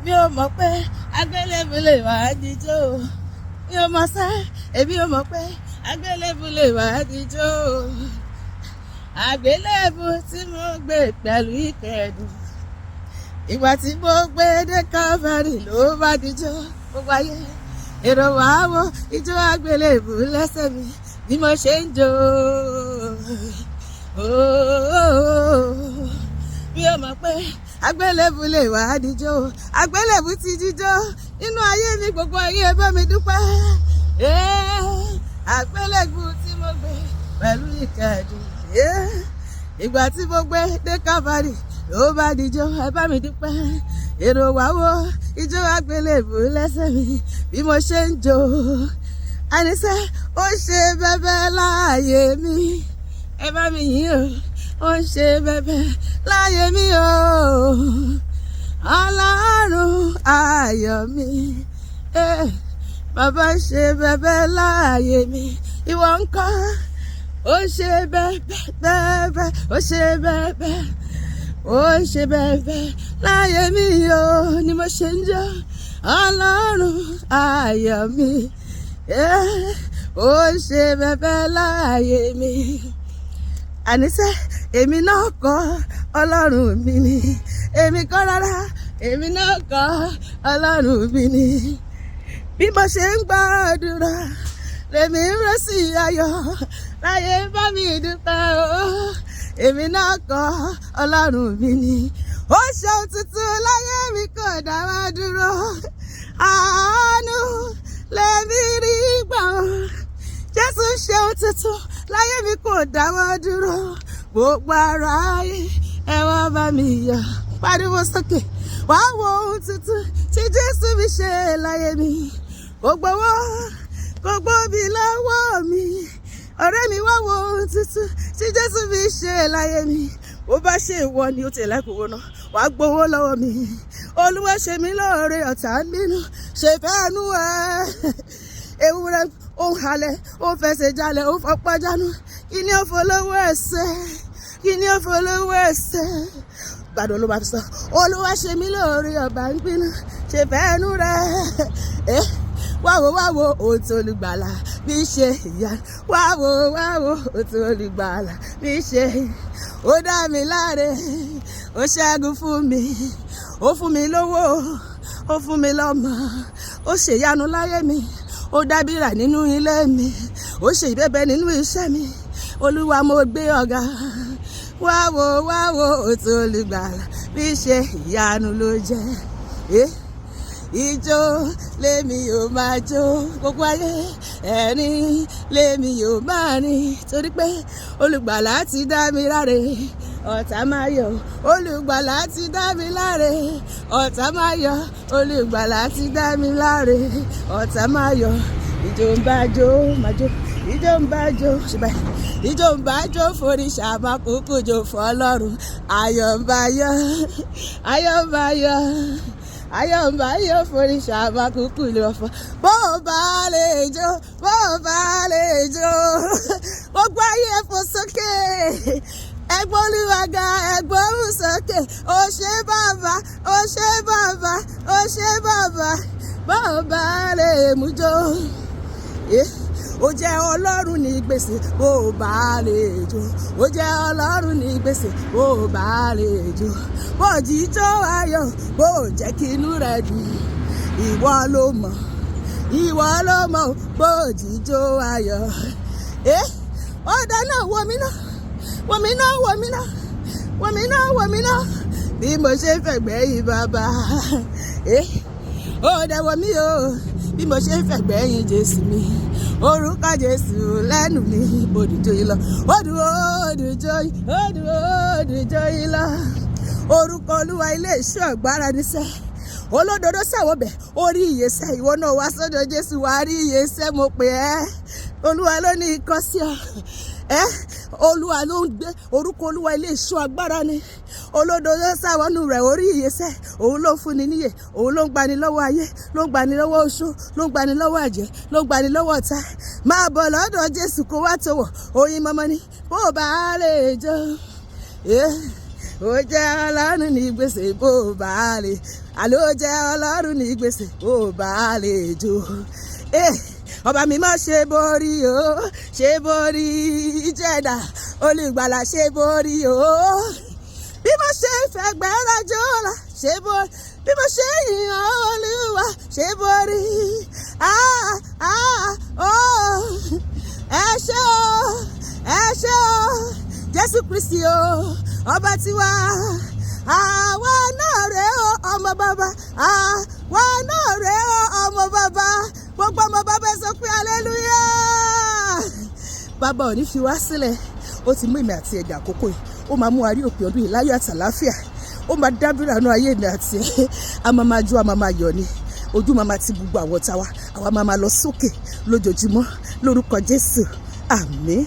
mi ò mọ̀ pé agbélébù lè wá jíjó. Mi ò mọ̀ sá, èmi ò mọ̀ pé agbélébù lè wá jíjó. Àgbélébù tí mo gbé pẹ̀lú ìkẹ́dùn. Ìgbà tí mo gbé dé Calvary ló bá jíjó. Gbogbo ayé èrò wá wo ijó àgbélébù lẹ́sẹ̀ mi bí mo ṣe ń jó. Mi ò mọ̀ pé àgbélébù lè wá jíjó. Àgbélébù ti jíjó nínú ayé mi, gbogbo ayé bá mi dúpẹ́. Àgbélébù tí mo gbé pẹ̀lú ìkẹ́dùn. Ìgbà tí mo gbé dé Calvary ló bá jíjó, ẹ bá mi dúpẹ́. Èrò wá wo ijó àgbélébù lẹ́sẹ̀ mi bí mo ṣe ń jó. Àníṣe ó ṣe bẹ́bẹ́ láàyè mi, ẹ bá mi yìn o. Ó ṣe bẹ́bẹ́ láàyè mi o. Ọlọ́run ayọ̀ mi, bàbá ṣe bẹ́bẹ́ láàyè mi. Ìwọ ńkọ́? Ó ṣe bẹ́bẹ́ bẹ́bẹ́, ó ṣe bẹ́bẹ́, ó ṣe bẹ́bẹ́ láyé mi o, ni mo ṣe ń jó. Ọlọ́run ayọ̀ mi, ó ṣe bẹ́bẹ́ láyé mi. Àníṣe èmi náà kọ́, Ọlọ́run mi ni. Èmi kọ́ rárá, èmi náà kọ́, Ọlọ́run mi ni. Bí mo ṣe ń gbàdúrà lèmi ń rẹ́ sí ayọ̀, láyé bá mi dúpẹ́ o. Èmi náà kọ́, Ọlọ́run mi ni. Ó ṣe òtútù láyé mi kò dá wá dúró. Àánú lèmi rí gbà. Jésù ṣe òtútù láyé mi kò dá wá dúró. Gbogbo ara ayé ẹ wá bá mi yọ̀. Pariwo sókè, wá wo ohun tuntun tí Jésù mi ṣe láyé mi. Gbogbo bí lọ́wọ́ mi. Ọ̀rẹ́ mi wá wo ohun tuntun tí Jésù fi ṣe láyé mi. Bó bá ṣe ìwọ ni ó tẹ̀lé kò wọnà, wàá gbowó lọ́wọ́ mi. Olúwa ṣe mí lóore, ọ̀tá ń bínú, ṣe fẹ́ẹ́nu ẹ̀. Ewúrẹ́ ó ń halẹ̀, ó ń fẹsẹ̀ jalẹ̀, ó ń fọpá jánu. Kí ni ó folówó ẹ̀ṣẹ̀? Kí ni ó folówó ẹ̀ṣẹ̀? Gbàdọ̀ ló máa fi sọ, Olúwa ṣe mí lóore, ọba ń bínú, ṣe fẹ́ẹ́nu rẹ̀. Wáwo òtún olùgbàlà bí ṣe ìyanu. Wáwo òtún olùgbàlà bí ṣe. Ó dá mi láre, ó ṣẹ́gun fún mi, ó fún mi lówó, ó fún mi lọ́mọ, ó ṣèyanu láyé mi, ó dábìrà nínú ilé mi, ó ṣe ìbẹ́bẹ́ nínú iṣẹ́ mi. Olúwa mo gbé ọ̀gá. Wáwo òtún olùgbàlà bí ṣe ìyanu ló jẹ́. Ijó lèmi yóò máa jó, gbogbo ayé ẹ̀rín lèmi yóò máa rìn, torí pé olùgbàlà ti dá mi láre, ọ̀tá máa yọ̀. Olùgbàlà ti dá mi láre, ọ̀tá máa yọ̀. Olùgbàlà ti dá mi láre, ọ̀tá máa yọ̀. Ijó ń bá jó, máa jó. Ijó ń bá jó, ṣùgbọ́n ijó ń bá jó foríṣà máa kúkú jó fún Ọlọ́run. Ayọ̀ ń bá yọ̀, ayọ̀ ń bá yọ̀. Ayọ̀ ń bá yọ̀ foríṣà máa kúkú lọ fún. Bó bá lè jó, bó bá lè jó. Gbogbo ayé fò sókè. Ẹgbọ́n Olúwa ga, ẹgbọ́n òun sókè. Ó ṣé bàbá, ó ṣé bàbá, ó ṣé bàbá. Bó bá lè mú jó. Ó jẹ́ Ọlọ́run ní gbèsè, bó bá lè jó. Ó jẹ́ Ọlọ́run ní gbèsè, bó bá lè jó. Bó jíjó ayọ̀, bó jẹ́ kí inú rẹ̀ dùn. Ìwọ ló mọ̀, bó jíjó ayọ̀. Ó dáná wò mí náà, wò mí náà. Bí mo ṣe fẹ̀gbẹ́ yìí bàbá. Ó dẹ̀ wò mí o, bí mo ṣe fẹ̀gbẹ́ yìí Jésù mi. Orúkọ Jésù lẹ́nu mi, òdùjọ́ yìí lọ. Òdùjọ́ yìí lọ. Orúkọ Olúwa ilé ìṣọ́ agbára níṣẹ́. Olódodo sàwọ́bẹ̀, orí ìyèsẹ́. Ìwọ náà wá sọ́dọ̀ Jésù, wá rí ìyèsẹ́, mo pè ẹ́. Olúwa ló ní ikọ́ sí ọ. Olúwa ló ń gbé, orúkọ Olúwa ilé ìṣọ́ agbára ni. Olódodo sàwọ́nù rẹ̀, orí ìyèsẹ́. Òun ló fúnni níyè, òun ló ń gbani lọ́wọ́ ayé, ló ń gbani lọ́wọ́ oṣó, ló ń gbani lọ́wọ́ àjẹ́, ló ń gbani lọ́wọ́ ọ̀tá. Máa bọ̀ lọ́dọ̀ Jésù kó wá tọwọ́, oyin mọ́mọ́ ni, bó bá lè jó. Ó jẹ́ Ọlọ́run ní gbèsè, bó bá lè. àló jẹ́ ọlọ́run ní gbèsè ó bá lè jó. Ọba mi má ṣe borí o, ṣe borí jẹ́dà olùgbàlà ṣe borí o. Bí mo ṣe fẹ̀gbẹ́ rájò la ṣe borí, bí mo ṣe yìn Olúwa ṣe borí. Ẹ ṣé o Jésù Kristi o ọba tiwa. Àwa náà rèé o ọmọ bàbá, àwa náà rèé o ọmọ bàbá. Gbogbo ọmọ bàbá sọ pé hallelujah. Bàbá ò ní fi wá sílẹ̀, ó ti mú èmi àti ẹ̀dá àkókò yìí, ó máa mú wa rí òpin ọdún yìí láyọ̀ àtàláfíà, ó máa dábìrà nú ayé mi àti ẹ̀, a máa máa jó, a máa máa yọ̀ ni, ojú máa máa ti gbogbo àwọ̀ ta wa, àwa máa máa lọ sókè lójoojúmọ́ lórúkọ Jésù, àmín.